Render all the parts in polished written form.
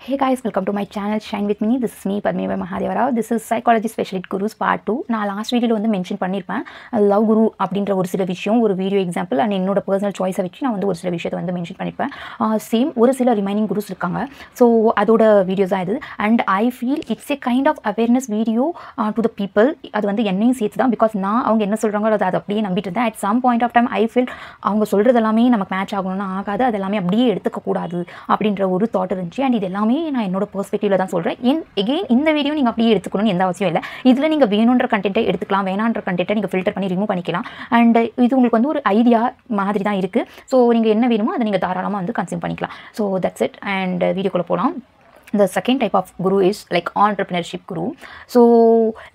Hey guys, welcome to my channel Shine with me. This is me Padmi Mahadevara. This is Psychology Specialist Gurus Part 2. நான் last வீடியோவில் வந்து mention பண்ணியிருப்பேன் love குரு அப்படின்ற ஒரு சில விஷயம் ஒரு வீடியோ எக்ஸாம்பிள் அண்ட் என்னோட பர்சனல் சாய்ஸை வச்சு நான் வந்து ஒரு சில விஷயத்தை வந்து மென்ஷன் பண்ணியிருப்பேன். சேம் ஒரு சில ரிமைனிங் குருஸ் இருக்காங்க. ஸோ அதோட வீடியோஸ் தான் இது. And I feel it's a kind of awareness video to the people. அது வந்து என்னையும் சேர்த்து தான். பிகாஸ் நான் அவங்க என்ன சொல்கிறாங்களோ அதை அப்படியே நம்பிட்டு இருந்தேன். At some point of time I feel அவங்க சொல்கிறது எல்லாமே நமக்கு மேட்ச் ஆகணும்னு ஆகாது, அது எல்லாமே அப்படியே எடுத்துக்கக்கூடாது அப்படின்ற ஒரு தாட் இருந்துச்சு. அண்ட் இது எல்லாமே நான் என்னோட பெர்ஸ்பெக்டிவ்ல தான் சொல்கிறேன். எகெயின் இந்த வீடியோ நீங்கள் அப்படியே எடுத்துக்கணும்னு எந்த அவசியம் இல்லை. இதில் நீங்கள் வேணுன்ற கண்டென்ட்டை எடுத்துக்கலாம், வேணான்ற கண்டென்ட்டை நீங்கள் ஃபில்டர் பண்ணி ரிமூவ் பண்ணிக்கலாம். அண்ட் இது உங்களுக்கு வந்து ஒரு ஐடியா மாதிரி தான் இருக்குது. ஸோ நீங்கள் என்ன வேணுமோ அதை நீங்கள் தாராளமாக வந்து கன்சியூம் பண்ணிக்கலாம். So that's it. அண்ட் வீடியோக்குள்ளே போகலாம். The second type of guru is like entrepreneurship guru. So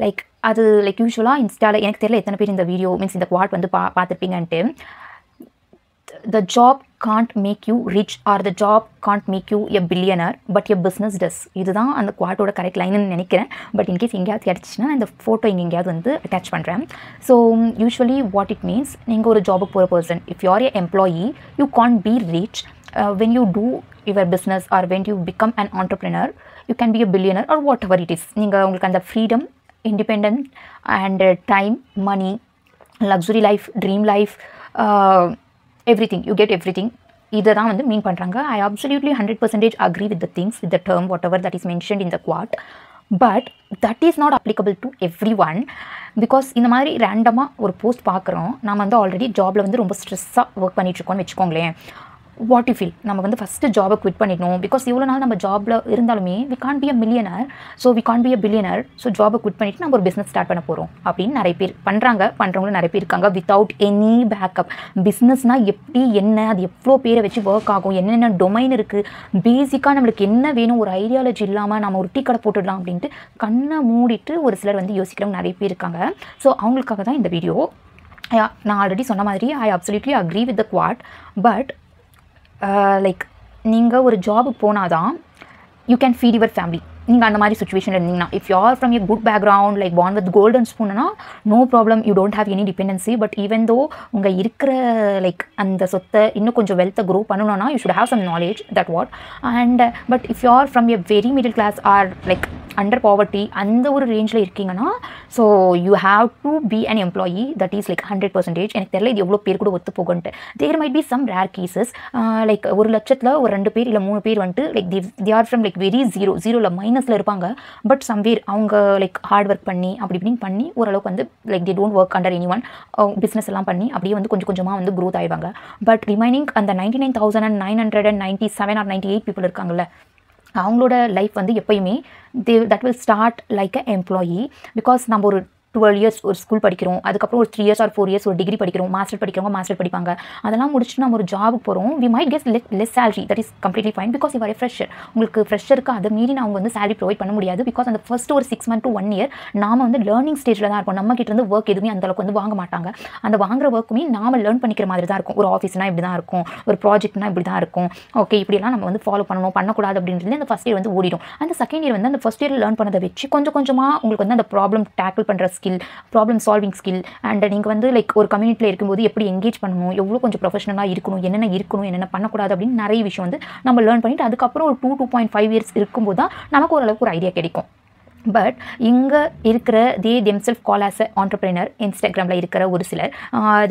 like அது லைக் யூஸ்வலாக இன்ஸ்டாவில் எனக்கு தெரியல எத்தனை பேர் இந்த வீடியோ மீன்ஸ் இந்த குவாட் வந்து பார்த்துருப்பீங்கன்ட்டு. The job can't make you rich or the job can't make you a billionaire but your business does. இதுதான் அந்த குவாட்டோட கரெக்ட் லைன்னு நினைக்கிறேன். பட் இன்கேஸ் எங்கேயாவது கிடச்சிச்சின்னா இந்த ஃபோட்டோ எங்கேயாவது வந்து அட்டாச் பண்ணுறேன். So usually what it means, நீங்கள் ஒரு ஜாபுக்கு போகிற person, if you are a employee you can't B rich. when you do your business or when you become an entrepreneur you can be a billionaire or whatever it is. நீங்கள் உங்களுக்கு அந்த freedom, independent and time, money, luxury life, dream life, everything, you get everything. இதை தான் வந்து மீன் பண்ணுறாங்க. I absolutely 100% agree with the things, with the term, whatever that is mentioned in the quote. But that is not applicable to everyone. Because இந்த மாதிரி ரேண்டமாக ஒரு post பார்க்குறோம், நம்ம வந்து ஆல்ரெடி ஜாபில் வந்து ரொம்ப ஸ்ட்ரெஸ்ஸாக ஒர்க் பண்ணிகிட்ருக்கோன்னு வச்சுக்கோங்களேன். வாட் யூ ஃபீல், நம்ம வந்து ஃபஸ்ட்டு ஜாபை குவிட் பண்ணிடணும். பிகாஸ் இவ்வளோ நாள் நம்ம ஜாபில் இருந்தாலுமே we can be a millionaire, so we can be a billionaire. So ஜாபை குவிட் பண்ணிவிட்டு நம்ம ஒரு பிஸ்னஸ் ஸ்டார்ட் பண்ண போகிறோம் அப்படின்னு நிறைய பேர் பண்ணுறவங்களும் நிறைய பேர் இருக்காங்க வித்தவுட் எனி பேக்கப். பிஸ்னஸ்னால் எப்படி, என்ன, அது எவ்வளோ பேரை வச்சு ஒர்க் ஆகும், என்னென்ன டொமைன் இருக்குது, பேசிக்காக நம்மளுக்கு என்ன வேணும், ஒரு ஐடியாலஜி இல்லாமல் நம்ம ஒரு டீ கடை போட்டுடலாம் அப்படின்ட்டு கண்ணை மூடிட்டு ஒரு சிலர் வந்து யோசிக்கிறவங்க நிறைய பேர் இருக்காங்க. ஸோ அவங்களுக்காக தான் இந்த வீடியோ. நான் ஆல்ரெடி சொன்ன மாதிரி I absolutely agree with the quote. But like நீங்கள் ஒரு ஜாபுக்கு போனால் தான் you can feed your family. நீங்கள் அந்த மாதிரி சுச்சுவேஷனில் இருந்தீங்கன்னா, if you are from a good background like born with golden ஸ்பூன்னா no problem, you don't have any dependency. But even though உங்கள் இருக்கிற லைக் அந்த சொத்தை இன்னும் கொஞ்சம் வெல்த்தை க்ரோ பண்ணணும்னா you should have some knowledge, that what. And but if you are from a very middle class or like under poverty அந்த ஒரு ரேஞ்சில் இருக்கீங்கன்னா, so you have to be an employee. That is like 100%. எனக்கு தெரியல இது எவ்வளோ பேர் கூட ஒத்து போகுன்ட்டு. There might be some rare cases like ஒரு லட்சத்தில் ஒரு 2 பேர் இல்லை 3 பேர் வந்துட்டு like they are from like very ஜீரோவில் மைனஸில் இருப்பாங்க. பட் சம்வேர் அவங்க லைக் ஹார்ட் ஒர்க் பண்ணி அப்படி இப்படின்னு பண்ணி ஓரளவுக்கு வந்து like they don't work under any one, business எல்லாம் பண்ணி அப்படியே வந்து கொஞ்சம் கொஞ்சமாக வந்து க்ரோத் ஆயிடுவாங்க. பட் ரிமைனிங் அந்த 99,997 or 98 பீப்புள் இருக்காங்கல்ல, அவங்களோட லைஃப் வந்து எப்பயுமே that will start like a employee. Because நம்ம ஒரு 12 years ஒரு ஸ்கூல் படிக்கிறோம், அதுக்கப்புறம் ஒரு 3 years or 4 years ஒரு டிகிரி படிக்கிறோம், மாஸ்டர் படிக்கிறவங்க மாஸ்டர் படிப்பாங்க. அதெல்லாம் முடிச்சுட்டு நம்ம ஒரு ஜாபுக்கு போகிறோம். We might get less salary, that is completely fine. Because you are a fresher. உங்களுக்கு ஃப்ரெஷருக்கு அதை மீறி அவங்க வந்து சேலரி ப்ரொவைட் பண்ண முடியாது. பிகாஸ் அந்த ஃபர்ஸ்ட் ஒரு 6 months to 1 year நாம் வந்து லேர்னிங் ஸ்டேஜில் தான் இருப்போம். நம்ம கிட்ட இருந்து ஒர்க் எதுவுமே அந்தளவுக்கு வந்து வாங்க மாட்டாங்க. அந்த வாங்குற ஒர்க்குமே நாம் லேர்ன் பண்ணிக்கிற மாதிரி தான் இருக்கும். ஒரு ஆஃபீஸ்னால் இப்படி தான் இருக்கும், ஒரு ப்ராஜெக்ட்னா இப்படி தான் இருக்கும். ஓகே, இப்படியெல்லாம் நம்ம வந்து ஃபாலோ பண்ணக்கூடாது அப்படின்றது அந்த ஃபஸ்ட் இயர் வந்து ஓடிடும். அந்த செகண்ட் இயர் வந்து அந்த ஃபஸ்ட் இயர் லேர்ன் பண்ணதை வச்சு கொஞ்சம் கொஞ்சமாக உங்களுக்கு வந்து அந்த ப்ராப்ளம் டேக்கிள் பண்ணுற skill, problem solving skill, and நீங்கள் வந்து லைக் ஒரு கம்யூனிட்டியில் இருக்கும்போது எப்படி எங்கேஜ் பண்ணணும், எவ்வளோ கொஞ்சம் ப்ரொஃபஷனலாக இருக்கணும், என்னென்ன பண்ணக்கூடாது அப்படின்னு நிறைய விஷயம் வந்து நம்ம லேர்ன் பண்ணிவிட்டு அதுக்கப்புறம் ஒரு 2.5 years இருக்கும்போது தான் நமக்கு ஓரளவுக்கு ஒரு ஐடியா கிடைக்கும். பட் இங்கே இருக்கிற தே தெம்செல்ஃப் கால் ஆஸ் எ ஆண்டர்ப்ரெனர். இன்ஸ்டாகிராமில் இருக்கிற ஒரு சிலர்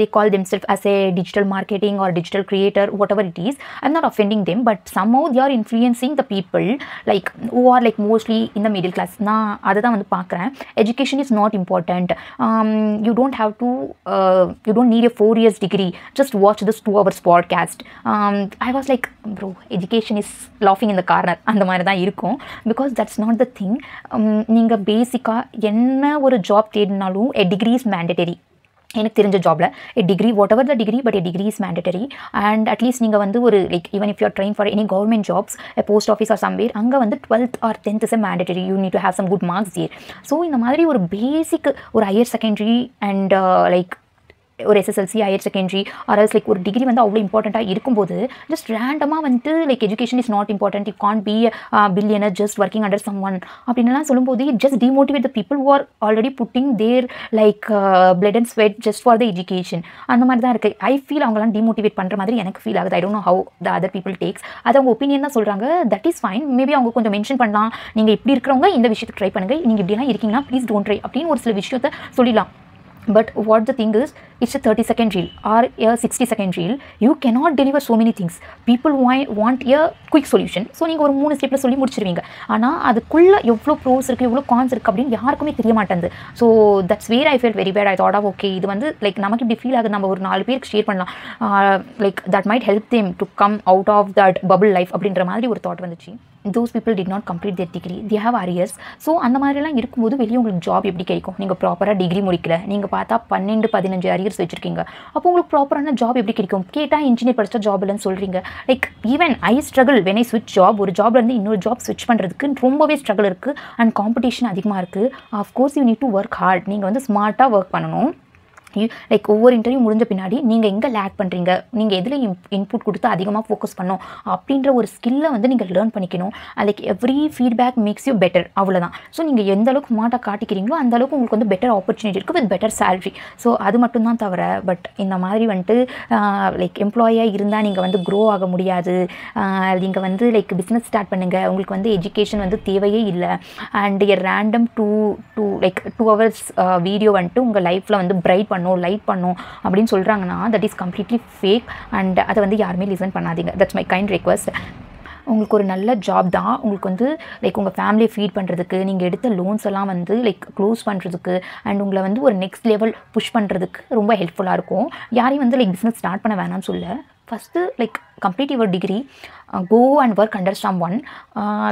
they call themselves as a digital marketing or digital creator, whatever it is. I'm not offending them, but somehow they are influencing the people like who are like mostly இந்த middle class. நான் அதை தான் வந்து பார்க்குறேன். Education is not important. You don't need a 4 years degree, just watch this 2 hours podcast. I was like bro, education is laughing in the corner. அந்த மாதிரி தான் இருக்கும். Because that's not the thing. நீங்கள் பேசிக்காக என்ன ஒரு ஜாப் தேடினாலும் எ degree is mandatory. எனக்கு தெரிஞ்ச ஜாபில் a degree, whatever the degree, but a degree is mandatory. And at least நீங்கள் வந்து ஒரு like even if you are trying for any government jobs, post office or somewhere, அங்கே வந்து 12th or 10th is a mandatory. You need to have some good marks there. So இந்த மாதிரி ஒரு basic ஒரு higher secondary and like ஒரு SSLC higher secondary or else like ஒரு degree வந்து அவ்வளோ இம்பார்ட்டண்ட்டாக இருக்கும்போது ஜஸ்ட் ரேண்டமாக வந்துட்டு like education is not important, you can't be billionaire just working under someone அப்படின்லாம் சொல்லும்போது it just demotivate the people who are already putting their like blood and sweat just for the education. அந்த மாதிரி தான் இருக்குது. I feel அவங்களாம் demotivate பண்ணுற மாதிரி எனக்கு ஃபீல் ஆகுது. I don't know how the other people takes. அது அவங்க ஒப்பீனியன் தான் சொல்கிறாங்க, தட் இஸ் ஃபைன். மேபி அவங்க கொஞ்சம் மென்ஷன் பண்ணலாம், நீங்கள் இப்படி இருக்கிறவங்க இந்த விஷயத்துக்கு ட்ரை பண்ணுங்கள், நீங்கள் இப்படிலாம் இருக்கீங்கன்னா ப்ளீஸ் டோன்ட் ட்ரை அப்படின்னு ஒரு சில விஷயத்தை சொல்லிடலாம். But what the thing is, it's a 30-second reel or a 60-second reel. You cannot deliver so many things. People want a quick solution. So நீங்கள் ஒரு 3 ஸ்டெப்பில் சொல்லி முடிச்சிருவீங்க. ஆனால் அதுக்குள்ளே எவ்வளோ ப்ரோஸ் இருக்குது எவ்வளோ கான்ஸ் இருக்குது அப்படின்னு யாருக்குமே தெரிய மாட்டேங்குது. So that's where I feel very bad. I thought of okay இது வந்து லைக் நமக்கு இப்படி ஃபீல் ஆகுது, நம்ம ஒரு 4 பேருக்கு ஷேர் பண்ணலாம், like that might help them to come out of that bubble life அப்படின்ற மாதிரி ஒரு தாட் வந்துச்சு. those people did not complete their degree, they have arrears. So அந்த மாதிரிலாம் இருக்கும்போது வெளியே உங்களுக்கு ஜாப் எப்படி கிடைக்கும்? நீங்கள் ப்ராப்பராக டிகிரி முடிக்கல, நீங்கள் பார்த்தா 12-15 அரியர்ஸ் வச்சுருக்கீங்க, அப்போ உங்களுக்கு ப்ராப்பரான ஜாப் எப்படி கிடைக்கும்? கேட்டால் இன்ஜினியர் படித்தா ஜாப் இல்லைன்னு சொல்கிறீங்க. Like even I struggle when I ஸ்விட்ச் ஜாப். ஒரு ஜாப்லேருந்து இன்னொரு ஜாப் ஸ்விட்ச் பண்ணுறதுக்கு ரொம்பவே ஸ்ட்ரகிள் இருக்குது அண்ட் காம்படிஷன் அதிகமாக இருக்குது. Of course you need to work hard. நீங்கள் வந்து ஸ்மார்ட்டாக ஒர்க் பண்ணணும். லைக் ஒவ்வொரு இன்டர்வியூ முடிஞ்ச பின்னாடி நீங்கள் எங்கே லேக் பண்ணுறீங்க, நீங்கள் எதில் இன்புட் கொடுத்து அதிகமாக ஃபோக்கஸ் பண்ணணும் அப்படின்ற ஒரு ஸ்கில்லை வந்து நீங்கள் லேர்ன் பண்ணிக்கணும். Like every feedback makes you better, அவ்வளோதான். ஸோ நீங்கள் எந்த அளவுக்கு ஸ்மார்ட்டாக காட்டிக்கிறீங்களோ அந்த அளவுக்கு உங்களுக்கு வந்து பெட்டர் ஆப்பர்ச்சுனிட்டி இருக்குது வித் பெட்டர் சேலரி. ஸோ அது மட்டும்தான் தவிர பட் இந்த மாதிரி வந்துட்டு லைக் எம்ப்ளாயாக இருந்தால் நீங்கள் வந்து க்ரோ ஆக முடியாது. நீங்கள் வந்து லைக் பிஸ்னஸ் ஸ்டார்ட் பண்ணுங்கள், உங்களுக்கு வந்து எஜுகேஷன் வந்து தேவையே இல்லை. And a random like 2 hours video வந்துட்டு உங்கள் லைஃப்பில் வந்து பிரைட் லைட் பண்ணும் அப்படின்னு சொல்கிறாங்கன்னா that is completely fake. And அதை வந்து யாருமே லிசன் பண்ணாதீங்க. That's my kind request. உங்களுக்கு ஒரு நல்ல ஜாப் தான், உங்களுக்கு வந்து லைக் உங்கள் ஃபேமிலியை ஃபீட் பண்ணுறதுக்கு, நீங்கள் எடுத்த லோன்ஸ் எல்லாம் வந்து லைக் க்ளோஸ் பண்ணுறதுக்கு அண்ட் உங்களை வந்து ஒரு நெக்ஸ்ட் லெவல் புஷ் பண்ணுறதுக்கு ரொம்ப ஹெல்ப்ஃபுல்லாக இருக்கும். யாரையும் வந்து லைக் பிஸ்னஸ் ஸ்டார்ட் பண்ண வேணாம்னு சொல்ல. First like complete your degree, go and work under someone.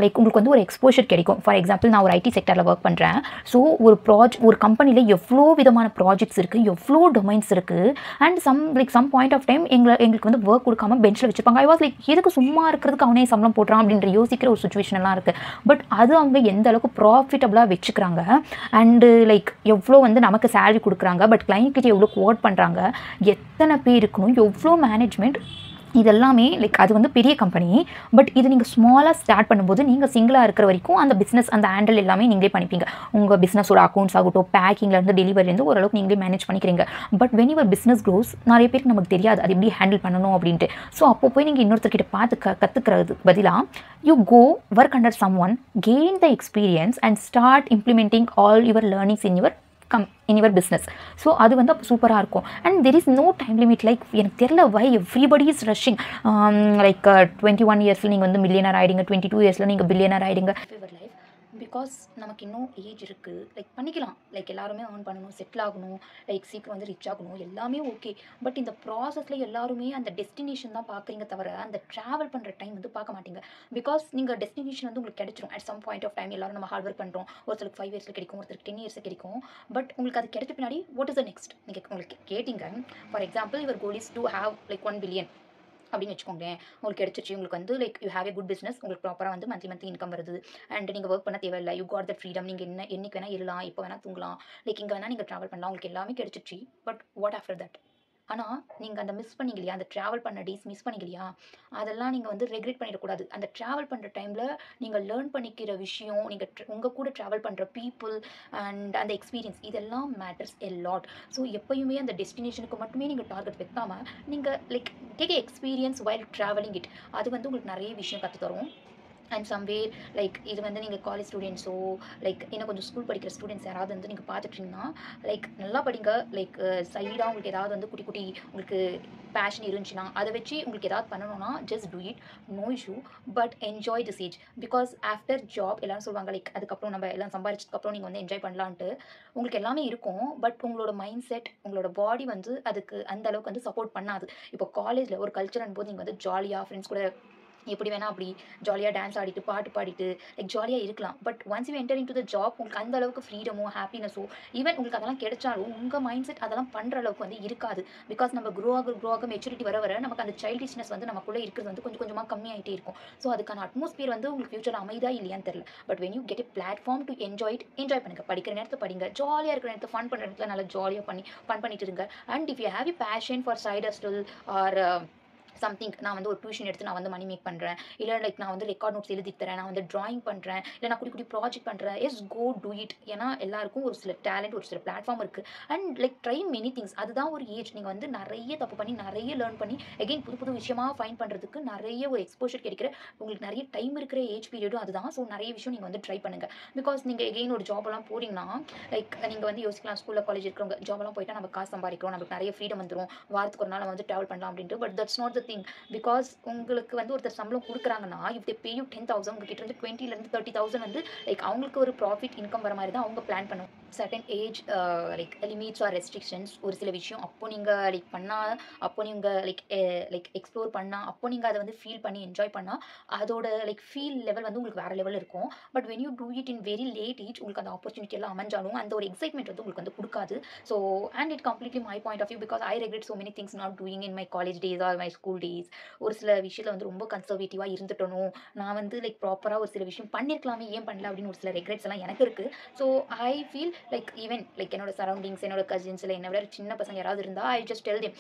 Like உங்களுக்கு வந்து ஒரு எக்ஸ்போஷர் கிடைக்கும். ஃபார் எக்ஸாம்பிள் நான் ஒரு ஐடி செக்டரில் ஒர்க் பண்ணுறேன். ஸோ ஒரு கம்பெனியில் எவ்வளோ விதமான ப்ராஜெக்ட்ஸ் இருக்குது, எவ்வளோ டொமைன்ஸ் இருக்குது. And some point of time எங்களுக்கு வந்து ஒர்க் கொடுக்காம பெஞ்சில் வச்சுருப்பாங்க. ஐ வாஸ் லைக் எதுக்கு சும்மா இருக்கிறதுக்கு அவனே சம்பளம் போடுறான் அப்படின்ற யோசிக்கிற ஒரு சுச்சுவேஷன்லாம் இருக்குது. பட் அது அவங்க எந்த அளவுக்கு ப்ராஃபிட்டபுளாக வச்சுக்கிறாங்க அண்டு லைக் எவ்வளோ வந்து நமக்கு சேலரி கொடுக்குறாங்க, பட் கிளைண்ட்கிட்ட எவ்வளோ கோட் பண்ணுறாங்க, எத்தனை பேர் இருக்கணும், எவ்வளோ மேனேஜ்மெண்ட், இதெல்லாமே லைக் அது வந்து பெரிய கம்பெனி. பட் இது நீங்கள் ஸ்மாலாக ஸ்டார்ட் பண்ணும்போது நீங்கள் சிங்கிளாக இருக்கிற வரைக்கும் அந்த பிஸ்னஸ் அந்த ஹேண்டில் எல்லாமே நீங்களே பண்ணிப்பீங்க. உங்கள் பிஸ்னஸோட அக்கௌண்ட்ஸ் ஆகட்டும், பேக்கிங்லேருந்து டெலிவரிலேருந்து ஓரளவுக்கு நீங்களே மேனேஜ் பண்ணிக்கிறீங்க. But when your business grows நிறைய பேருக்கு நமக்கு தெரியாது அது எப்படி ஹேண்டில் பண்ணணும் அப்படின்ட்டு. ஸோ அப்போ போய் நீங்கள் இன்னொருத்தர்கிட்ட பார்த்து கற்றுக்கிறது பதிலாக you go work under someone, gain the experience and start implementing all your learnings in your business. So அது வந்து அப்போ சூப்பராக இருக்கும். And there is no time limit. Like எனக்கு தெரியல why everybody is rushing. Like 21 இயர்ஸில் நீங்கள் வந்து மில்லியனர் ஆகிடுங்க, 22 இயர்ஸில் நீங்கள் பில்லியனர் ஆகிடுங்க. பிகாஸ் நமக்கு இன்னும் ஏஜ் இருக்குது, லைக் பண்ணிக்கலாம். லைக் எல்லாருமே ஏர்ன் பண்ணணும், செட்டில் ஆகணும், லைக் சீக்கிரம் வந்து ரிச் ஆகணும், எல்லாமே ஓகே. பட் இந்த ப்ராசஸில் எல்லாருமே அந்த டெஸ்டினேஷன் தான் பார்க்குறீங்க தவிர அந்த ட்ராவல் பண்ணுற டைம் வந்து பார்க்க மாட்டீங்க. பிகாஸ் நீங்கள் டெஸ்டினேஷன் வந்து உங்களுக்கு கிடைச்சிரும் at some point of time. எல்லாரும் நம்ம ஹார்ட் ஒர்க் பண்ணுறோம், ஒருத்தருக்கு 5 இயர்ஸில் கிடைக்கும், ஒருத்தருக்கு 10 இயர்ஸில் கிடைக்கும். பட் உங்களுக்கு அது கிடைச்ச பின்னாடி வாட் இஸ் த நெக்ஸ்ட் நீங்கள் உங்களுக்கு கேட்டிங்க. For example your goal is to have like 1 billion அப்படின்னு வச்சுக்கோங்களேன். உங்களுக்கு கிடைச்சிச்சு, உங்களுக்கு வந்து like you have a good business, உங்களுக்கு ப்ராப்பராக வந்து மந்த்லி இன்கம் வருது அண்ட் நீங்கள் ஒர்க் பண்ண தேவையில்லை. You got that freedom. நீங்கள் என்னைக்கு வேணால் இருக்கலாம், இப்போ வேணால் தூங்கலாம், லைக் இங்கே வேணால் நீங்கள் ட்ராவல் பண்ணலாம், உங்களுக்கு எல்லாமே கிடைச்சிச்சு. But what after that? ஆனால் நீங்கள் அந்த மிஸ் பண்ணிங்க இல்லையா, அந்த ட்ராவல் பண்ண டேஸ் மிஸ் பண்ணிங்க இல்லையா, அதெல்லாம் நீங்கள் வந்து ரெக்ரெட் பண்ணிடக்கூடாது. அந்த ட்ராவல் பண்ணுற டைமில் நீங்கள் லேர்ன் பண்ணிக்கிற விஷயம், நீங்கள் உங்கள் கூட ட்ராவல் பண்ணுற பீப்புள் அண்ட் அந்த எக்ஸ்பீரியன்ஸ், இதெல்லாம் மேட்டர்ஸ் எ லாட். ஸோ எப்போயுமே அந்த டெஸ்டினேஷனுக்கு மட்டுமே நீங்கள் டார்கெட் வைக்காமல் நீங்கள் like take a experience while travelling it. அது வந்து உங்களுக்கு நிறைய விஷயம் கற்றுத்தரும். அண்ட் சம்வேர் லைக் இது வந்து நீங்கள் காலேஜ் ஸ்டூடெண்ட்ஸோ லைக் இன்னும் கொஞ்சம் ஸ்கூல் படிக்கிற ஸ்டூடெண்ட்ஸ் யாராவது வந்து நீங்கள் பார்த்துட்டிங்கன்னா லைக் நல்லா படிங்க. லைக் சைடாக உங்களுக்கு ஏதாவது வந்து குட்டி உங்களுக்கு பேஷன் இருந்துச்சுன்னா அதை வச்சு உங்களுக்கு ஏதாவது பண்ணணும்னா just do it, no issue. But enjoy this age. Because after job எல்லாரும் சொல்லுவாங்க லைக் அதுக்கப்புறம் நம்ம எல்லாம் சம்பாரிச்சதுக்கப்புறம் நீங்கள் வந்து என்ஜாய் பண்ணலான்ட்டு. உங்களுக்கு எல்லாமே இருக்கும், பட் உங்களோட மைண்ட் செட், உங்களோட பாடி வந்து அதுக்கு அந்த அளவுக்கு வந்து சப்போர்ட் பண்ணாது. இப்போ காலேஜில் ஒரு கல்ச்சர் போது நீங்கள் வந்து ஜாலியாக ஃப்ரெண்ட்ஸ் கூட எப்படி வேணால் அப்படி ஜாலியாக டான்ஸ் ஆடிட்டு பாட்டு பாடிட்டு லைக் ஜாலியாக இருக்கலாம். But once you enter in to the job உங்களுக்கு அந்த அளவுக்கு ஃப்ரீடமோ ஹாப்பினஸோ ஈவன் உங்களுக்கு அதெல்லாம் கிடைச்சாலும் உங்கள் மைண்ட் செட் அதெல்லாம் பண்ணுற அளவுக்கு வந்து இருக்காது. பிகாஸ் நம்ம க்ரோ ஆக மெச்சூரிட்டி வர நமக்கு அந்த சைல்டிஷ்னஸ் வந்து நமக்குள்ளே இருக்கிறது வந்து கொஞ்சம் கொஞ்சமாக கம்மியாகிட்டே இருக்கும். ஸோ அதுக்கான அட்மாஸ்பியர் வந்து உங்களுக்கு ஃபியூச்சர் அமைதா இல்லையான்னு தெரியல. But when you get a platform to enjoy பண்ணுங்கள். படிக்கிற நேரத்தை படிங்க, ஜாலியாக இருக்கிற நேரத்தை ஃபன் பண்ணுற இடத்துல நல்லா ஜாலியாக ஃபன் பண்ணிட்டு இருங்க. And if you have you passion for side hustle or something, நான் வந்து ஒரு டியூஷன் எடுத்து நான் வந்து மணி மேக் பண்ணுறேன், இல்லை லைக் நான் வந்து ரெக்கார்ட் நோட்ஸ் எழுதி தரேன், நான் வந்து ட்ராயிங் பண்ணுறேன், இல்லை நான் குடி ப்ராஜெக்ட் பண்ணுறேன், எஸ் கோ டூ இட். ஏன்னா எல்லாருக்கும் ஒரு சில டேலண்ட், ஒரு சில பிளாட்ஃபார்ம் இருக்குது. And like try many things. அதுதான் ஒரு ஏஜ். நீங்கள் வந்து நிறைய தப்பு பண்ணி நிறைய லேர்ன் பண்ணி எகெயின் புது விஷயமாக ஃபைன் பண்ணுறதுக்கு நிறைய ஒரு எக்ஸ்போஷர் கிடைக்கிற உங்களுக்கு நிறைய டைம் இருக்கிற ஏஜ் பீரியடும் அதுதான். ஸோ நிறைய விஷயம் நீங்கள் வந்து ட்ரை பண்ணுங்கள். பிகாஸ் நீங்கள் எகெயின் ஒரு ஜாபெல்லாம் போகிறீங்கன்னா லைக் நீங்கள் வந்து யோசிக்கலாம், ஸ்கூலில் காலேஜ் இருக்கிறவங்க ஜாபெல்லாம் போயிட்டா நம்ம காசு சம்பாதிக்கிறோம், நமக்கு நிறைய ஃப்ரீடம் வந்துடும், வாரத்துக்கு ஒரு நாள் நம்ம வந்து ட்ராவல் பண்ணலாம் அப்படின்ட்டு. But that's not the thing. Because உங்களுக்கு வந்து ஒருத்தர் சம்பளம் கொடுக்குறாங்கன்னா இஃப் தே பே யூ 10,000 உங்ககிட்ட இருந்து 20,000 30,000 வந்து லைக் அவங்களுக்கு ஒரு ப்ராஃபிட் இன்கம் வர மாதிரி தான் அவங்க பிளான் பண்ணுவோம். Certain age like limits or restrictions, ஒரு சில விஷயம் அப்போ நீங்கள் லைக் பண்ணால், அப்போ நீங்கள் லைக் எக்ஸ்ப்ளோர் பண்ணால், அப்போ நீங்கள் அதை வந்து ஃபீல் பண்ணி என்ஜாய் பண்ணால் அதோட லைக் ஃபீல் லெவல் வந்து உங்களுக்கு வேறு லெவல் இருக்கும். But when you do it in very late age உங்களுக்கு அந்த ஆப்பர்ச்சுனிட்டி எல்லாம் அமைஞ்சாலும் அந்த ஒரு எக்ஸைட்மெண்ட் வந்து உங்களுக்கு வந்து கொடுக்காது. So and it completely my point of view. Because I regret so many things not doing in my college days or my school days. ஒரு சில விஷயத்தில் வந்து ரொம்ப கன்சர்வேட்டிவாக இருந்துட்டணும், நான் வந்து லைக் ப்ராப்பராக ஒரு சில விஷயம் பண்ணியிருக்கலாமே, ஏன் பண்ணல அப்படின்னு ஒரு சில ரெக்ரெட்ஸ் எல்லாம் எனக்கு இருக்குது. So I feel like even like என்னோட சரௌண்டிங்ஸ், என்னோட கசின்ஸ், இல்லை என்னை விட சின்ன பசங்க யாராவது இருந்தால் ஐ ஜஸ்ட் டெல் தெம்,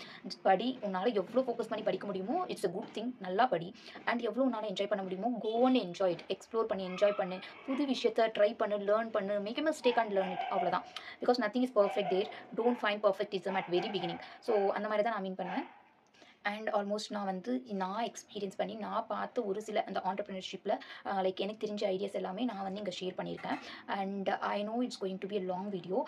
படி, உன்னால் எவ்வளோ ஃபோக்கஸ் பண்ணி படிக்க முடியுமோ இட்ஸ் அ குட் திங், நல்லா படி. அண்ட் எவ்வளோ உன்னால் என்ஜாய் பண்ண முடியுமோ go and enjoy it, explore பண்ணி என்ஜாய் பண்ணு, புது விஷயத்தை ட்ரை பண்ணு, லேர்ன் பண்ணு, make a mistake and learn it, அவ்வளோதான். Because nothing is perfect there, don't find perfectism at very beginning. So அந்த மாதிரி தான் நான் மீன் பண்ணுவேன். அண்ட் ஆல்மோஸ்ட் நான் எக்ஸ்பீரியன்ஸ் பண்ணி நான் பார்த்து ஒரு சில அந்த ஆண்டர்ப்ரினர்ஷிப்பில் லைக் எனக்கு தெரிஞ்ச ஐடியாஸ் எல்லாமே நான் வந்து இங்கே ஷேர் பண்ணியிருக்கேன். And I know it's going to be a long video,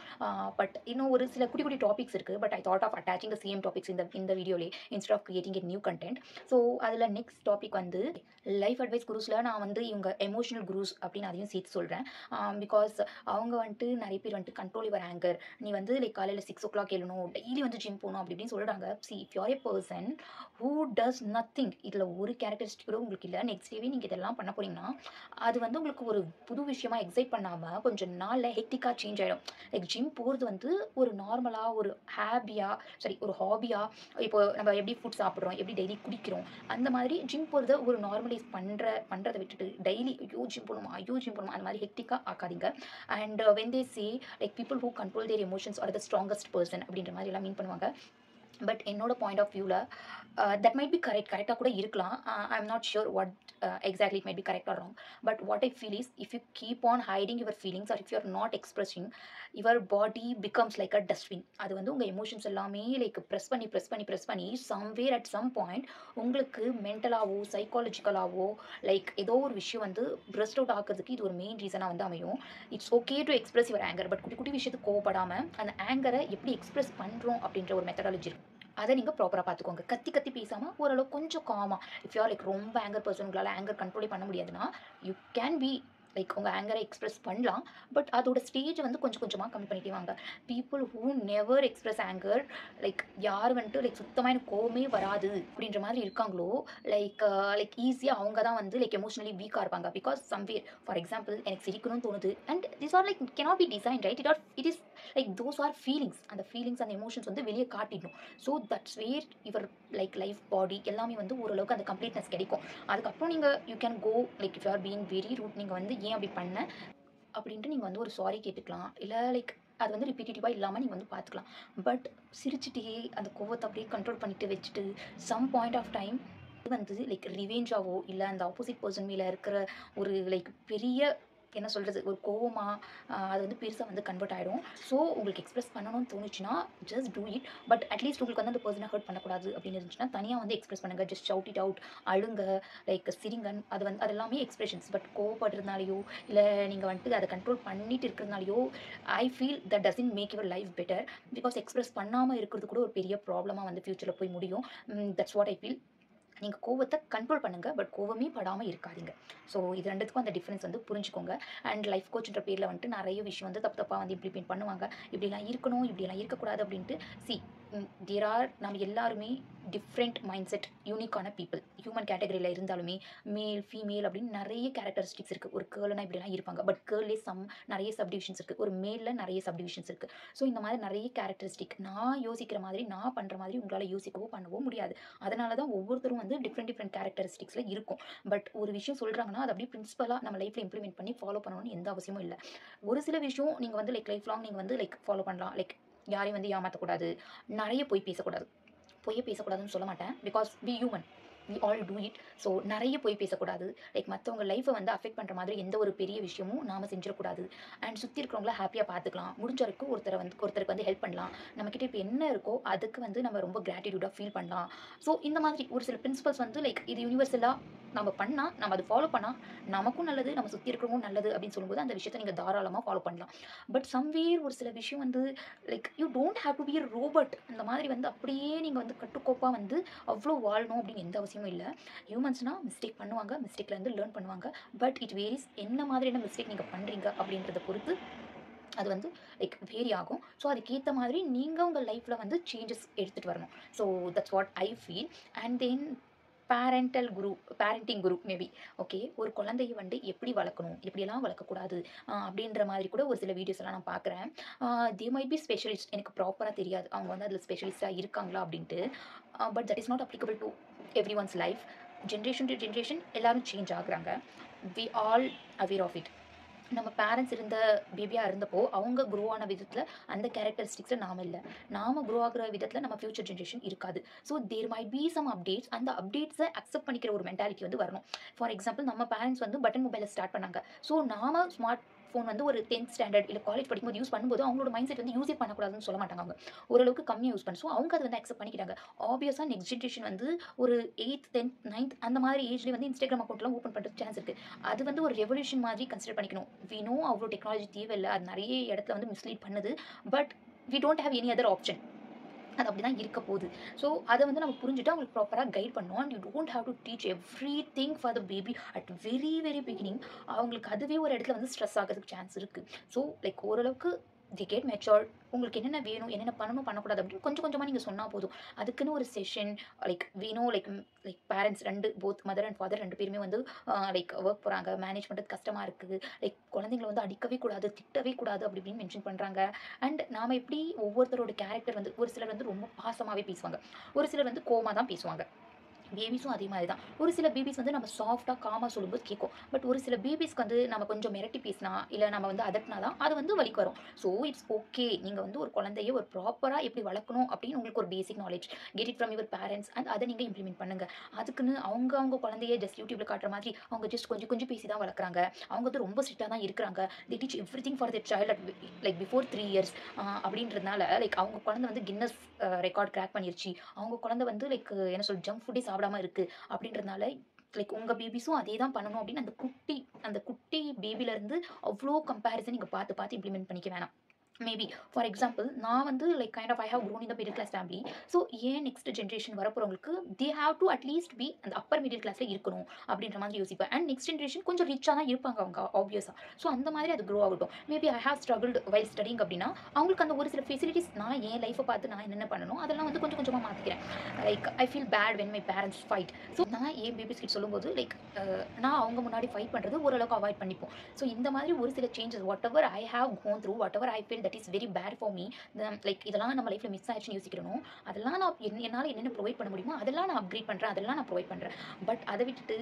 but இன்னும் ஒரு சில குட்டி டாபிக்ஸ் இருக்குது. But I thought of attaching the same topics இந்த வீடியோலே instead of creating a new content. So அதில் நெக்ஸ்ட் டாபிக் வந்து லைஃப் அட்வைஸ் குரூஸில் நான் வந்து இவங்க எமோஷனல் குரூஸ் அப்படின்னு அதையும் சேர்த்து சொல்கிறேன். பிகாஸ் அவங்க வந்துட்டு நிறைய பேர் வந்துட்டு கண்ட்ரோல் யுவர் ஆங்கர், நீ வந்து லைக் காலையில் 6 o'clock எழுணும், டெய்லி வந்து ஜிம் போகணும் அப்படி இப்படின்னு சொல்கிறாங்க. See if you are a person who does nothing, இதில் ஒரு கேரக்டரிஸ்டிக் கூட உங்களுக்கு இல்லை, நெக்ஸ்ட் டேவே நீங்கள் இதெல்லாம் பண்ண போறீங்கன்னா அது வந்து உங்களுக்கு ஒரு புது விஷயமா எக்ஸைட் பண்ணாமல் கொஞ்சம் நாளில் ஹெக்டிக்காக சேஞ்ச் ஆகிடும். லைக் ஜிம் போகிறது வந்து ஒரு நார்மலாக ஒரு ஒரு ஹாபியாக, இப்போ நம்ம எப்படி ஃபுட் சாப்பிட்றோம், எப்படி டெய்லி குடிக்கிறோம், அந்த மாதிரி ஜிம் போகிறத ஒரு நார்மலைஸ் பண்ணுறதை விட்டுட்டு டெய்லி ஐயோ ஜிம் போகணுமா அந்த மாதிரி ஹெக்டிக்காக ஆக்காதீங்க. And when they say like people who control their emotions are the strongest person அப்படின்ற மாதிரி எல்லாம் மீன் பண்ணுவாங்க. பட் என்னோட பாயிண்ட் ஆஃப் வியூவில் தட் மைட் பி கரெக்டாக கூட இருக்கலாம். I am not sure what exactly it might be correct or wrong. But what I feel is if you keep on hiding your feelings or if you are not expressing, your body becomes like a dustbin. அது வந்து உங்கள் emotions எல்லாமே like press பண்ணி somewhere at some point உங்களுக்கு மென்டலாகவோ சைக்காலஜிக்கலாகவோ like ஏதோ ஒரு விஷயம் வந்து பிரஸ்ட் அவுட் ஆகிறதுக்கு இது ஒரு மெயின் ரீசனாக வந்து அமையும். It's okay to express your anchor, but குட்டி விஷயத்துக்கு கோவப்படாமல் அந்த ஆங்கரை எப்படி எக்ஸ்பிரஸ் பண்ணுறோம் அப்படின்ற ஒரு மெத்தடாலஜி இருக்கும். அதை நீங்கள் ப்ராப்பராக பார்த்துக்கோங்க. கத்தி பேசாமல் ஓரளவு கொஞ்சம் காமாக. இஃப் யூ ஆர் லைக் ரொம்ப ஆங்கர் பர்சன், உங்களால் ஆங்கர் கண்ட்ரோலே பண்ண முடியாதுன்னா யூ கேன் பி லைக் உங்கள் ஆங்கரை எக்ஸ்பிரஸ் பண்ணலாம். பட் அதோட ஸ்டேஜை வந்து கொஞ்சம் கொஞ்சமாக கம்மி பண்ணிட்டே வாங்க. People who never express anger, like யார் வந்துட்டு லைக் சுத்தமாக எனக்கு கோவமே வராது அப்படின்ற மாதிரி இருக்காங்களோ லைக் ஈஸியாக அவங்க தான் வந்து லைக் எமோஷனலி வீக்காக இருப்பாங்க. பிகாஸ் சம்வேர் ஃபார் எக்ஸாம்பிள் எனக்கு சிரிக்கணும்னு தோணுது and this are like cannot be designed, right? It is like those are feelings. அந்த ஃபீலிங்ஸ் அந்த எமோஷன்ஸ் வந்து வெளியே காட்டிடணும். So that's where your like life body எல்லாமே வந்து ஓரளவுக்கு அந்த கம்ப்ளீட்னஸ் கிடைக்கும். அதுக்கப்புறம் நீங்கள் you can go like if you are being very rude, நீங்கள் வந்து ஏன் அப்படி பண்ண அப்படின்ட்டு நீங்கள் வந்து ஒரு சாரி கேட்டுக்கலாம். இல்லை லைக் அது வந்து ரிப்பீட்டேட்டிவாக இல்லாமல் நீங்கள் வந்து பார்த்துக்கலாம். பட் சிரிச்சுட்டே அந்த கோவத்தை அப்படியே கண்ட்ரோல் பண்ணிட்டு வச்சுட்டு சம் பாயிண்ட் ஆஃப் டைம் வந்து லைக் ரிவெஞ்சாவோ இல்லை அந்த ஆப்போசிட் பர்சன் மேலே இருக்கிற ஒரு லைக் பெரிய என்ன சொல்கிறது ஒரு கோவமாக அது வந்து பெருசாக வந்து கன்வெர்ட் ஆகிடும். ஸோ உங்களுக்கு எக்ஸ்பிரஸ் பண்ணணும்னு தோணுச்சுன்னா just do it. But at least உங்களுக்கு வந்து அந்த பர்சனை ஹர்ட் பண்ணக்கூடாது அப்படின்னு இருந்துச்சுன்னா தனியாக வந்து எக்ஸ்பிரஸ் பண்ணுங்கள். ஜஸ்ட் ஷவுட் இட் அவுட், அழுங்க, லைக் சிரிங்கன், அது எல்லாமே எக்ஸ்பிரஷன்ஸ். பட் கோவப்படுறதுனாலையோ இல்லை நீங்கள் வந்துட்டு அதை கண்ட்ரோல் பண்ணிட்டு இருக்கிறதுனாலையோ I feel that doesn't make your life better. Because express பண்ணாமல் இருக்கிறது கூட ஒரு பெரிய ப்ராப்ளமாக வந்து ஃப்யூச்சரில் போய் முடியும். That's what I feel. நீங்கள் கோவத்தை கண்ட்ரோல் பண்ணுங்கள், பட் கோவமே படாமல் இருக்காதீங்க. ஸோ இது ரெண்டுத்துக்கும் அந்த டிஃப்ரென்ஸ் வந்து புரிஞ்சுக்கோங்க. அண்ட் லைஃப் கோச்ன்ற பேரில் வந்துட்டு நிறைய விஷயம் வந்து தப்பாக வந்து இம்ப்ளிமெண்ட் பண்ணுவாங்க. இப்படிலாம் இருக்கணும், இப்படிலாம் இருக்கக்கூடாது அப்படின்ட்டு. தேர் ஆர் நம்ம எல்லாருமே டிஃப்ரெண்ட் மைண்ட் செட் யூனிக்கான பீப்புள். ஹியூமன் கேட்டகரியில் இருந்தாலுமே மேல் ஃபீமேல் அப்படின்னு நிறைய கேரக்டரிஸ்டிக்ஸ் இருக்குது. ஒரு கேர்ள்னா இப்படிலாம் இருப்பாங்க, பட் கேர்ள்லே நிறைய சப்டிவிஷன்ஸ் இருக்குது. ஒரு மேலில் நிறைய சப்டிவிஷன்ஸ் இருக்குது. ஸோ இந்த மாதிரி நிறைய கேரக்டரிஸ்டிக் நான் யோசிக்கிற மாதிரி நான் பண்ணுற மாதிரி உங்களால் யோசிக்கவோ பண்ணவோ முடியாது. அதனால தான் ஒவ்வொருத்தரும் வந்து டிஃப்ரெண்ட் கேரக்டரிஸ்டிக்ஸில் இருக்கும். பட் ஒரு விஷயம் சொல்கிறாங்கன்னா அது அப்படியே பிரின்சிபலாக நம்ம லைஃப்பில் இம்ப்ளிமெண்ட் பண்ணி ஃபாலோ பண்ணணும்னு எந்த அவசியமும் இல்லை. ஒரு சில விஷயம் நீங்கள் வந்து லைஃப் லாங் நீங்கள் வந்து ஃபாலோ பண்ணலாம். யாரையும் வந்து ஏமாற்றக்கூடாது, நிறைய பொய் பேசக்கூடாது. பொய்யை பேசக்கூடாதுன்னு சொல்ல மாட்டேன், because we human, we all do it. So நிறைய பொய் பேசக்கூடாது. மற்றவங்க லைஃப்பை வந்து அஃபெக்ட் பண்ணுற மாதிரி எந்த ஒரு பெரிய விஷயமும் நாம் செஞ்சிடக்கூடாது. அண்ட் சுற்றி இருக்கிறவங்கள ஹாப்பியாக பார்த்துக்கலாம். முடிஞ்ச வரைக்கும் ஒருத்தருக்கு வந்து ஹெல்ப் பண்ணலாம். நம்மக்கிட்ட இப்போ என்ன இருக்கோ அதுக்கு வந்து நம்ம ரொம்ப கிராட்டிடியூடாக ஃபீல் பண்ணலாம். ஸோ இந்த மாதிரி ஒரு சில பிரின்சிபல்ஸ் வந்து இது யூனிவர்சலாக நம்ம பண்ணால், நம்ம அது ஃபாலோ பண்ணால் நமக்கும் நல்லது, நம்ம சுற்றி இருக்கிறவங்களும் நல்லது அப்படின்னு சொல்லும்போது அந்த விஷயத்தை நீங்கள் தாராளமாக ஃபாலோ பண்ணலாம். பட் சம்வேர் ஒரு சில விஷயம் வந்து you don't have to be a robot. அந்த மாதிரி வந்து அப்படியே நீங்கள் வந்து கட்டுக்கோப்பாக வந்து அவ்வளோ வாழணும் அப்படின்னு எந்த அவசியமும் இல்லை. ஹியூமன்ஸ்னால் மிஸ்டேக் பண்ணுவாங்க, மிஸ்டேக்லேருந்து லேர்ன் பண்ணுவாங்க. பட் இட் வேரிஸ் என்ன மாதிரியான மிஸ்டேக் நீங்கள் பண்ணுறீங்க அப்படின்றத பொறுத்து அது வந்து வேரி ஆகும். ஸோ அதுக்கேற்ற மாதிரி நீங்கள் உங்கள் லைஃப்பில் வந்து சேஞ்சஸ் எடுத்துகிட்டு வரணும். So that's what I feel. And then parenting Guru maybe okay. ஒரு குழந்தையை வந்து எப்படி வளர்க்கணும், எப்படியெல்லாம் வளர்க்கக்கூடாது அப்படின்ற மாதிரி கூட ஒரு சில வீடியோஸ் எல்லாம் நான் பார்க்குறேன். தே மைட் பி ஸ்பெஷலிஸ்ட், எனக்கு ப்ராப்பராக தெரியாது அவங்க வந்து அதில் ஸ்பெஷலிஸ்ட்டாக இருக்காங்களா அப்படின்ட்டு. But that is not applicable to everyone's life. Generation to generation எல்லோரும் சேஞ்ச் ஆகுறாங்க. We all aware of it. நம்ம பேரண்ட்ஸ் இருந்த பேபியாக இருந்தப்போ அவங்க க்ரோ ஆன விதத்தில் அந்த கேரக்டரிஸ்டிக்ஸில் நாம் இல்லை. நாம் க்ரோ ஆகிற விதத்தில் நம்ம ஃபியூச்சர் ஜென்ரேஷன் இருக்காது. So there might be some updates. அந்த அப்டேட்ஸை அக்செப்ட் பண்ணிக்கிற ஒரு மென்டாலிட்டி வந்து வரணும். ஃபார் எக்ஸாம்பிள் நம்ம பேரண்ட்ஸ் வந்து பட்டன் மொபைலை ஸ்டார்ட் பண்ணாங்க. ஸோ நாம ஸ்மார்ட் ஃபோன் வந்து ஒரு 10th ஸ்டாண்டர்ட் இல்லை காலேஜ் படிக்கும்போது யூஸ் பண்ணும்போது அவங்களோட மைண்ட் செட் வந்து யூஸே பண்ணக்கூடாதுன்னு சொல்ல மாட்டாங்க. அவங்க ஓரளவுக்கு கம்மியாக யூஸ் பண்ண. ஸோ அவங்க அதை வந்து அக்செப்ட் பண்ணிக்கிட்டாங்க. ஆப்வியஸாக நெக்ஸ்ட் ஜென்ரேஷன் வந்து ஒரு 8th 10th 9th அந்த மாதிரி ஏஜ்லேயே வந்து இன்ஸ்டாகிராம் அக்கௌண்ட்லாம் ஓப்பன் பண்ணுறது சான்ஸ் இருக்குது. அது வந்து ஒரு ரெவல்யூஷன் மாதிரி கன்சிடர் பண்ணிக்கணும். வி நோ அவ்வளோ டெக்னாலஜி தேவையில்லை, அது நிறைய இடத்துல வந்து மிஸ்லீட் பண்ணுது. But we don't have any other option. அது அப்படி தான் இருக்க போகுது. ஸோ அதை வந்து நம்ம புரிஞ்சுட்டு அவங்களுக்கு ப்ராப்பராக கைட் பண்ணோம். And you don't have to teach everything for the baby at very very beginning. அவங்களுக்கு அதுவே ஒரு இடத்துல வந்து ஸ்ட்ரெஸ் ஆகிறதுக்கு சான்ஸ் இருக்குது. ஸோ ஓரளவுக்கு தி கெட் மெச்சோர்ட். உங்களுக்கு என்னென்ன வேணும், என்னென்ன பண்ணணும் பண்ணக்கூடாது அப்படின்னு கொஞ்சம் கொஞ்சமாக நீங்கள் சொன்னால் போதும். அதுக்குன்னு ஒரு செஷன் வேணும். Parents both mother and father 2 பேருமே வந்து ஒர்க் போகிறாங்க, மேனேஜ் பண்ணுறது கஷ்டமாக இருக்குது. குழந்தைங்களை வந்து அடிக்கவே கூடாது, திட்டவே கூடாது அப்படி இப்படின்னு மென்ஷன் பண்ணுறாங்க. அண்ட் நாம் எப்படி ஒவ்வொருத்தரோட கேரக்டர் வந்து ஒரு சிலர் வந்து ரொம்ப பாசமாகவே பேசுவாங்க, ஒரு சிலர் வந்து கோவமாக தான் பேசுவாங்க. பேபிஸும் அதே மாதிரி தான். ஒரு சில பேபிஸ் வந்து நம்ம சாஃப்டாக காமாக சொல்லும்போது கேட்கும். பட் ஒரு சில பேபிஸ்க்கு வந்து நம்ம கொஞ்சம் மிரட்டி பேசினா இல்லை நம்ம வந்து அதட்டினா தான் அது வந்து வலிக்கு வரும். So it's okay. நீங்கள் வந்து ஒரு குழந்தைய ஒரு ப்ராப்பராக எப்படி வளர்க்கணும் அப்படின்னு உங்களுக்கு ஒரு basic knowledge get it from your parents. And அதை நீங்கள் இம்ப்ளிமெண்ட் பண்ணுங்கள். அதுக்குன்னு அவங்க குழந்தைய ஜஸ்ட் யூடியூப்பில் காட்டுற மாதிரி அவங்க ஜஸ்ட் கொஞ்சம் பேசி தான் வளர்க்குறாங்க. அவங்க வந்து ரொம்ப ஸ்ட்ரிக்டாக தான் இருக்கிறாங்க. They teach everything for the child at before 3 years அப்படின்றதுனால அவங்க குழந்தை வந்து கின்னஸ் ரெக்கார்ட் கிராக் பண்ணிருச்சு. அவங்க குழந்தை வந்து என்ன சொல் ஜங்க் ஃபுட்டே சாப்பிடாம இருக்கு அப்படின்றதுனால உங்கள் பேபிஸும் அதே தான் பண்ணணும் அப்படின்னு அந்த குட்டி பேபிலேருந்து அவ்வளோ கம்பேரிசன் நீங்கள் பார்த்து இம்ப்ளிமெண்ட் பண்ணிக்க வேணாம். மேபி ஃபார் எக்ஸாம்பிள் நான் வந்து kind of I have grown in the middle class family. So ஏன் நெக்ஸ்ட் ஜென்ரேஷன் வரப்போகிறவங்களுக்கு they have to at least be அந்த அப்பர் மிடில் கிளாஸில் இருக்கணும் அப்படின்ற மாதிரி யோசிப்பேன். அண்ட் நெக்ஸ்ட் ஜென்ரேஷன் கொஞ்சம் ரிச்சாக தான் இருப்பாங்க அவங்க ஆப்வியஸாக. ஸோ அந்த மாதிரி அது க்ரோ ஆகட்டும். Maybe I have struggled while studying அப்படின்னா அவங்களுக்கு அந்த ஒரு சில ஃபெசிலிட்டிஸ் நான் என் லைஃப்பை பார்த்து நான் என்னென்ன பண்ணணும் அதெல்லாம் வந்து கொஞ்சம் கொஞ்சமாக மாற்றிக்கிறேன். I feel bad when my parents fight. So நான் என் பேபிஸ் கிட்ட சொல்லும்போது நான் அவங்க முன்னாடி ஃபைட் பண்ணுறது ஓரளவுக்கு அவாய்ட் பண்ணிப்போம். ஸோ இந்த மாதிரி ஒரு சில changes whatever I have gone through, whatever I feel that is very bad for me. இதெல்லாம் நம்ம லைஃப்பில் மிஸ் ஆயிடுச்சுன்னு யோசிக்கணும். அதெல்லாம் நான் என்னால் என்னென்ன ப்ரொவைட் பண்ண முடியுமோ அதெல்லாம் நான் அப்கிரேட் பண்ணுறேன், அதெல்லாம் நான் ப்ரொவைட் பண்ணுறேன். பட் அதை விட்டுட்டு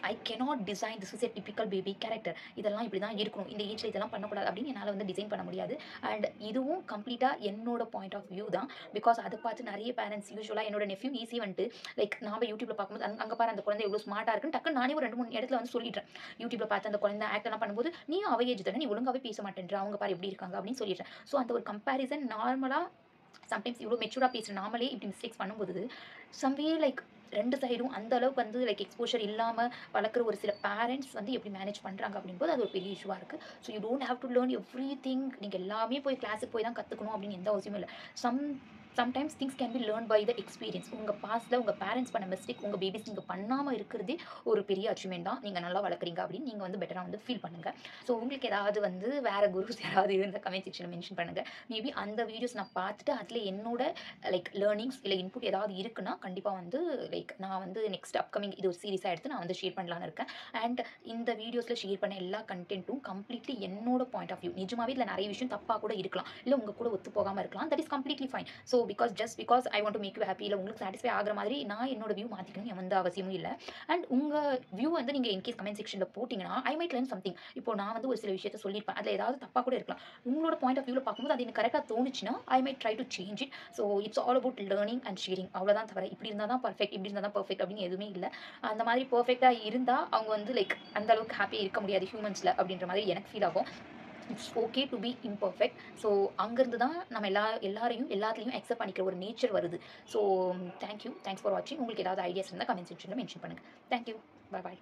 I cannot design this is a typical baby character, இதெல்லாம் இப்படி தான் இருக்கணும், இந்த ஏஜில் இதெல்லாம் பண்ணக்கூடாது அப்படின்னு என்னால் வந்து டிசைன் பண்ண முடியாது. அண்ட் இதுவும் கம்ப்ளீட்டாக என்னோட பாயிண்ட் ஆஃப் வியூ தான். பிகாஸ் அதை பார்த்து நிறைய பேரண்ட்ஸ் யூஸ்வலாக என்னோட நெஃப்யூ ஈஸி வந்துட்டு நாம் யூடியூப்பில் பார்க்கும்போது அங்கே பாரு அந்த குழந்தை எவ்வளோ ஸ்மார்ட்டாக இருக்குன்னு டக்குன்னு நானே ஒரு 2-3 இடத்துல வந்து சொல்லிடுறேன். யூடியூப்பில் பார்த்து அந்த குழந்தை ஆக்ட் எல்லாம் பண்ணும்போது நீயும் அவ ஏஜ் தானே, நீ ஒழுங்காகவே பேச மாட்டேன்ற, அவங்க பாரு எப்படி இருக்காங்க அப்படின்னு சொல்லிடுறேன். ஸோ அந்த ஒரு கம்பேரிசன் நார்மலாக சம்டைம்ஸ் இவ்வளோ மெச்சூராக பேசுகிற நாமளே இப்படி மிஸ்டேக்ஸ் பண்ணும்போது சம்வே 2 சைடும் அந்த அளவுக்கு வந்து எக்ஸ்போஷர் இல்லாமல் வளர்க்குற ஒரு சில பேரண்ட்ஸ் வந்து எப்படி மேனேஜ் பண்ணுறாங்க அப்படின்போது அது ஒரு பெரிய இஷ்யூவாக இருக்குது. So you don't have to learn every thing. நீங்கள் எல்லாமே போய் கிளாஸுக்கு போய் தான் கற்றுக்கணும் அப்படின்னு எந்த அவசியமும் இல்லை. Sometimes things can be learn by the experience. உங்கள் பாஸ்ட்டில் உங்கள் பேரண்ட்ஸ் பண்ண மிஸ்டேக் உங்கள் பேபிஸ் நீங்கள் பண்ணாமல் இருக்கிறதே ஒரு பெரிய அச்சீவ்மெண்ட் தான். நீங்கள் நல்லா வளர்க்குறீங்க அப்படின்னு நீங்கள் வந்து பெட்டராக வந்து ஃபீல் பண்ணுங்கள். ஸோ உங்களுக்கு ஏதாவது வந்து வேறு குருஸ் யாராவது இருந்த கமெண்ட் செக்ஷனில் மென்ஷன் பண்ணுங்கள். மேபி அந்த வீடியோஸ் நான் பார்த்துட்டு அதில் என்னோட லைக் லேர்னிங்ஸ் இல்லை இன்புட் ஏதாவது இருக்குன்னா கண்டிப்பாக வந்து லைக் நான் வந்து நெக்ஸ்ட் அப்கமிங் இது ஒரு சீரிஸாக எடுத்து நான் வந்து ஷேர் பண்ணலான்னு இருக்கேன். அண்ட் இந்த வீடியோஸில் ஷேர் பண்ண எல்லா கண்டென்ட்டும் கம்ப்ளீட்லி என்னோட பாயிண்ட் ஆஃப் வியூ. நிஜமாவே இதில் நிறைய விஷயம் தப்பாக கூட இருக்கலாம், இல்லை உங்கள் கூட ஒத்து போகாமல் இருக்கலாம். That is completely fine. So because I want to make you happy, இல்லை உங்களுக்கு சாட்டிஸ்ஃபை ஆகிற மாதிரி நான் என்னோட வியூ மாற்றிக்கணும் எந்த அவசியமும் இல்லை. அண்ட் உங்கள் வியூ வந்து நீங்கள் இன்கேஸ் கமெண்ட் செக்ஷனில் போட்டிங்கன்னா ஐ மைட் லேர்ன் சம்திங். இப்போ நான் வந்து ஒரு சில விஷயத்தை சொல்லியிருப்பேன், அதில் ஏதாவது தப்பாக கூட இருக்கலாம். உங்களோட பாயிண்ட் ஆஃப் வியூவில் பார்க்கும்போது அது எனக்கு கரெக்டாக தோணுச்சுன்னா I might try to change it. So it's all about learning and sharing. அவ்வளோதான் தவிர இப்படி இருந்தால் தான் பர்ஃபெக்ட், இப்படி இருந்தால் தான் பர்ஃபெக்ட் அப்படின்னு எதுவுமே இல்லை. அந்த மாதிரி பர்ஃபெக்டாக இருந்தால் அவங்க வந்து லைக் அந்த அளவுக்கு ஹாப்பியாக இருக்க முடியாது ஹியூமன்ஸில் அப்படின்ற மாதிரி எனக்கு ஃபீல் ஆகும். It's okay to be imperfect. So அங்கேருந்து தான் நம்ம எல்லாரையும் எல்லாத்துலேயும் அக்செப்ட் பண்ணிக்கிற ஒரு நேச்சர் வருது. ஸோ தேங்க்ஸ் ஃபார் வாட்சிங். உங்களுக்கு ஏதாவது ஐடியாஸ் இருந்தால் கமெண்ட் செக்ஷனில் மென்ஷன் பண்ணுங்கள். தேங்க்யூ, பாய்.